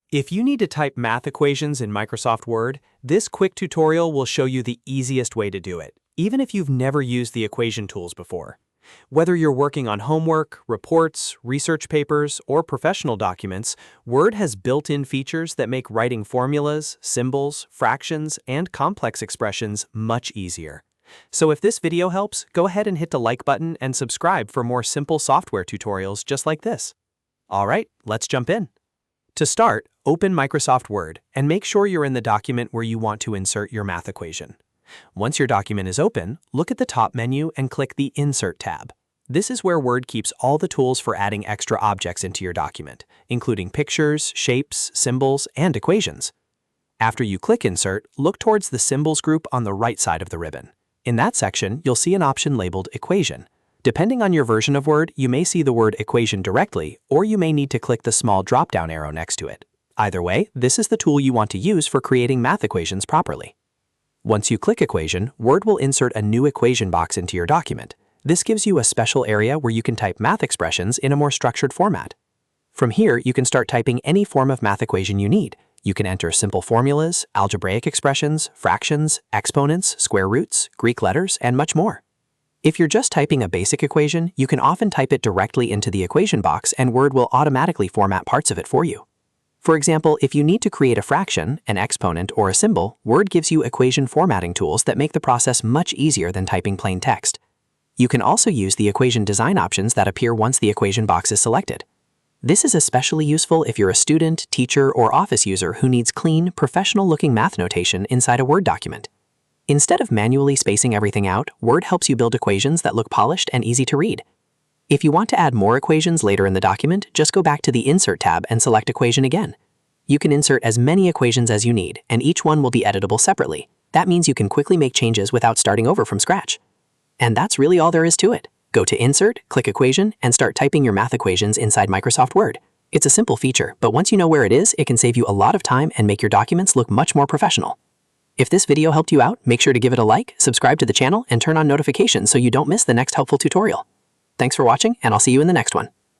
If you need to type math equations in Microsoft Word, this quick tutorial will show you the easiest way to do it, even if you've never used the equation tools before. Whether you're working on homework, reports, research papers, or professional documents, Word has built-in features that make writing formulas, symbols, fractions, and complex expressions much easier. So if this video helps, go ahead and hit the like button and subscribe for more simple software tutorials just like this. All right, let's jump in. To start, open Microsoft Word and make sure you're in the document where you want to insert your math equation. Once your document is open, look at the top menu and click the Insert tab. This is where Word keeps all the tools for adding extra objects into your document, including pictures, shapes, symbols, and equations. After you click Insert, look towards the Symbols group on the right side of the ribbon. In that section, you'll see an option labeled Equation. Depending on your version of Word, you may see the word equation directly, or you may need to click the small drop-down arrow next to it. Either way, this is the tool you want to use for creating math equations properly. Once you click Equation, Word will insert a new equation box into your document. This gives you a special area where you can type math expressions in a more structured format. From here, you can start typing any form of math equation you need. You can enter simple formulas, algebraic expressions, fractions, exponents, square roots, Greek letters, and much more. If you're just typing a basic equation, you can often type it directly into the equation box and Word will automatically format parts of it for you. For example, if you need to create a fraction, an exponent, or a symbol, Word gives you equation formatting tools that make the process much easier than typing plain text. You can also use the equation design options that appear once the equation box is selected. This is especially useful if you're a student, teacher, or office user who needs clean, professional-looking math notation inside a Word document. Instead of manually spacing everything out, Word helps you build equations that look polished and easy to read. If you want to add more equations later in the document, just go back to the Insert tab and select Equation again. You can insert as many equations as you need, and each one will be editable separately. That means you can quickly make changes without starting over from scratch. And that's really all there is to it. Go to Insert, click Equation, and start typing your math equations inside Microsoft Word. It's a simple feature, but once you know where it is, it can save you a lot of time and make your documents look much more professional. If this video helped you out, make sure to give it a like, subscribe to the channel, and turn on notifications so you don't miss the next helpful tutorial. Thanks for watching, and I'll see you in the next one.